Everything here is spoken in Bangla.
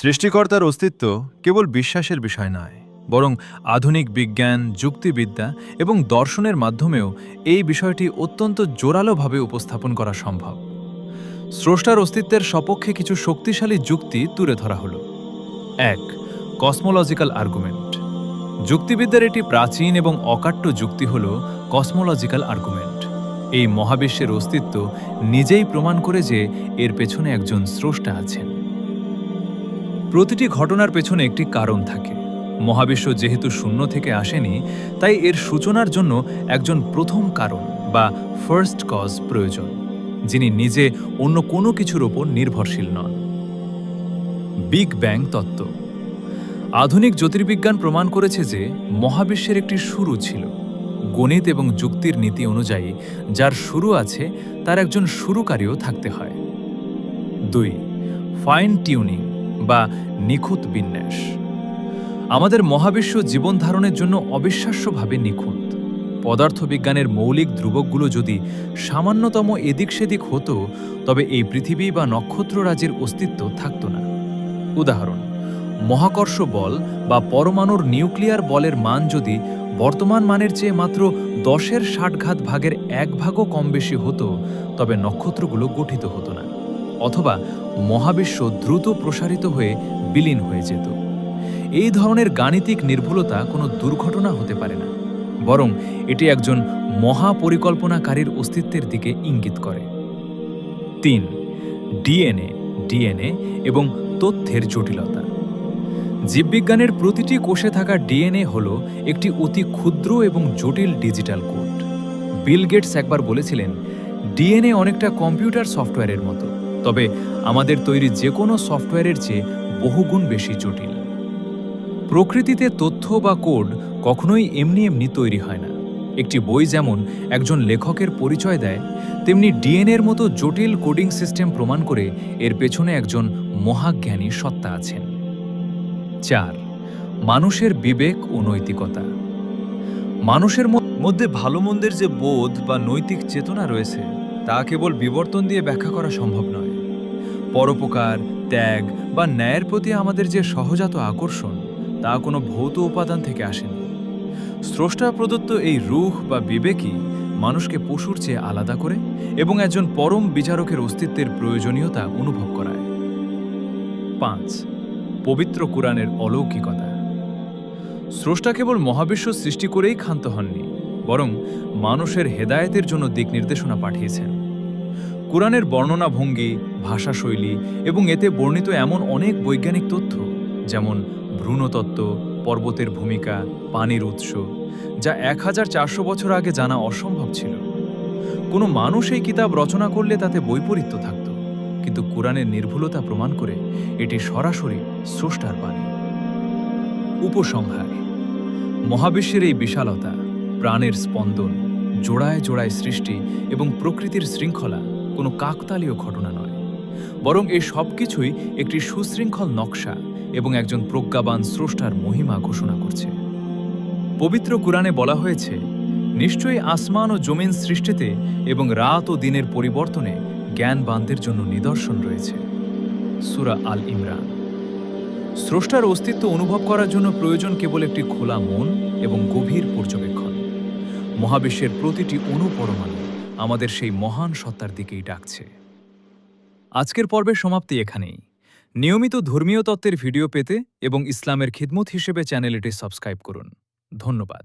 সৃষ্টিকর্তার অস্তিত্ব কেবল বিশ্বাসের বিষয় নয়, বরং আধুনিক বিজ্ঞান, যুক্তিবিদ্যা এবং দর্শনের মাধ্যমেও এই বিষয়টি অত্যন্ত জোরালোভাবে উপস্থাপন করা সম্ভব। স্রষ্টার অস্তিত্বের সপক্ষে কিছু শক্তিশালী যুক্তি তুলে ধরা হল। ১. Cosmological argument. যুক্তিবিদ্যার একটি প্রাচীন এবং অকাট্য যুক্তি হল কসমোলজিক্যাল আর্গুমেন্ট। এই মহাবিশ্বের অস্তিত্ব নিজেই প্রমাণ করে যে এর পেছনে একজন স্রষ্টা আছেন। প্রতিটি ঘটনার পেছনে একটি কারণ থাকে। মহাবিশ্ব যেহেতু শূন্য থেকে আসেনি, তাই এর সূচনার জন্য একজন প্রথম কারণ বা ফার্স্ট কজ প্রয়োজন, যিনি নিজে অন্য কোনো কিছুর ওপর নির্ভরশীল নন। বিগ ব্যাং তত্ত্ব। আধুনিক জ্যোতির্বিজ্ঞান প্রমাণ করেছে যে মহাবিশ্বের একটি শুরু ছিল। গণিত এবং যুক্তির নীতি অনুযায়ী যার শুরু আছে তার একজন শুরুকারীও থাকতে হয়। ২. ফাইন টিউনিং বা নিখুঁত বিন্যাস। আমাদের মহাবিশ্ব জীবন ধারণের জন্য অবিশ্বাস্যভাবে নিখুঁত। পদার্থবিজ্ঞানের মৌলিক ধ্রুবকগুলো যদি সামান্যতম এদিক সেদিক হতো, তবে এই পৃথিবী বা নক্ষত্ররাজির অস্তিত্ব থাকত না। উদাহরণ: মহাকর্ষ বল বা পরমাণুর নিউক্লিয়ার বলের মান যদি বর্তমান মানের চেয়ে মাত্র 10^60 কম বেশি হতো, তবে নক্ষত্রগুলো গঠিত হতো না, অথবা মহাবিশ্ব দ্রুত প্রসারিত হয়ে বিলীন হয়ে যেত। এই ধরনের গাণিতিক নির্ভুলতা কোনো দুর্ঘটনা হতে পারে না, বরং এটি একজন মহাপরিকল্পনাকারীর অস্তিত্বের দিকে ইঙ্গিত করে। ৩. ডিএনএ এবং তথ্যের জটিলতা। জীববিজ্ঞানের প্রতিটি কোষে থাকা ডিএনএ হল একটি অতি ক্ষুদ্র এবং জটিল ডিজিটাল কোড। বিল গেটস একবার বলেছিলেন, ডিএনএ অনেকটা কম্পিউটার সফটওয়্যারের মতো, তবে আমাদের তৈরি যে কোনো সফটওয়্যারের চেয়ে বহুগুণ বেশি জটিল। প্রকৃতিতে তথ্য বা কোড কখনোই এমনি এমনি তৈরি হয় না। একটি বই যেমন একজন লেখকের পরিচয় দেয়, তেমনি ডিএনএর মতো জটিল কোডিং সিস্টেম প্রমাণ করে এর পেছনে একজন মহাজ্ঞানী সত্তা আছেন। ৪. মানুষের বিবেক ও নৈতিকতা। মানুষের মধ্যে ভালো মন্দের যে বোধ বা নৈতিক চেতনা রয়েছে, তা কেবল বিবর্তন দিয়ে ব্যাখ্যা করা সম্ভব নয়। পরোপকার, ত্যাগ বা ন্যায়ের প্রতি আমাদের যে সহজাত আকর্ষণ, তা কোনো ভৌত উপাদান থেকে আসেনি। স্রষ্টা প্রদত্ত এই রূহ বা বিবেকই মানুষকে পশুর চেয়ে আলাদা করে এবং একজন পরম বিচারকের অস্তিত্বের প্রয়োজনীয়তা অনুভব করায়। ৫. পবিত্র কুরআনের অলৌকিকতা। স্রষ্টা কেবল মহাবিশ্ব সৃষ্টি করেই ক্ষান্ত হননি, বরং মানুষের হেদায়েতের জন্য দিক নির্দেশনা পাঠিয়েছেন। কুরআনের বর্ণনা ভঙ্গি, ভাষাশৈলী এবং এতে বর্ণিত এমন অনেক বৈজ্ঞানিক তথ্য, যেমন ভ্রূণতত্ত্ব, পর্বতের ভূমিকা, পানির উৎস, যা 1400 বছর আগে জানা অসম্ভব ছিল। কোনো মানুষ এই কিতাব রচনা করলে তাতে বৈপরীত্য থাকত, কিন্তু কুরআনের নির্ভুলতা প্রমাণ করে এটি সরাসরি স্রষ্টার বাণী। উপসংহার: মহাবিশ্বের এই বিশালতা, প্রাণের স্পন্দন, জোড়ায় জোড়ায় সৃষ্টি এবং প্রকৃতির শৃঙ্খলা কোনো কাকতালীয় ঘটনা নয়, বরং এই সব কিছুই একটি সুশৃঙ্খল নকশা এবং একজন প্রজ্ঞাবান স্রষ্টার মহিমা ঘোষণা করছে। পবিত্র কুরআনে বলা হয়েছে, নিশ্চয়ই আসমান ও জমিন সৃষ্টিতে এবং রাত ও দিনের পরিবর্তনে জ্ঞানবানদের জন্য নিদর্শন রয়েছে। সূরা আল ইমরান। স্রষ্টার অস্তিত্ব অনুভব করার জন্য প্রয়োজন কেবল একটি খোলা মন এবং গভীর পর্যবেক্ষণ। মহাবিশ্বের প্রতিটি অণু-পরমাণু আমাদের সেই মহান সত্তার দিকেই ডাকছে। আজকের পর্বের সমাপ্তি এখানেই। নিয়মিত ধর্মীয় তত্ত্বের ভিডিও পেতে এবং ইসলামের খিদমত হিসেবে চ্যানেলটি সাবস্ক্রাইব করুন। ধন্যবাদ।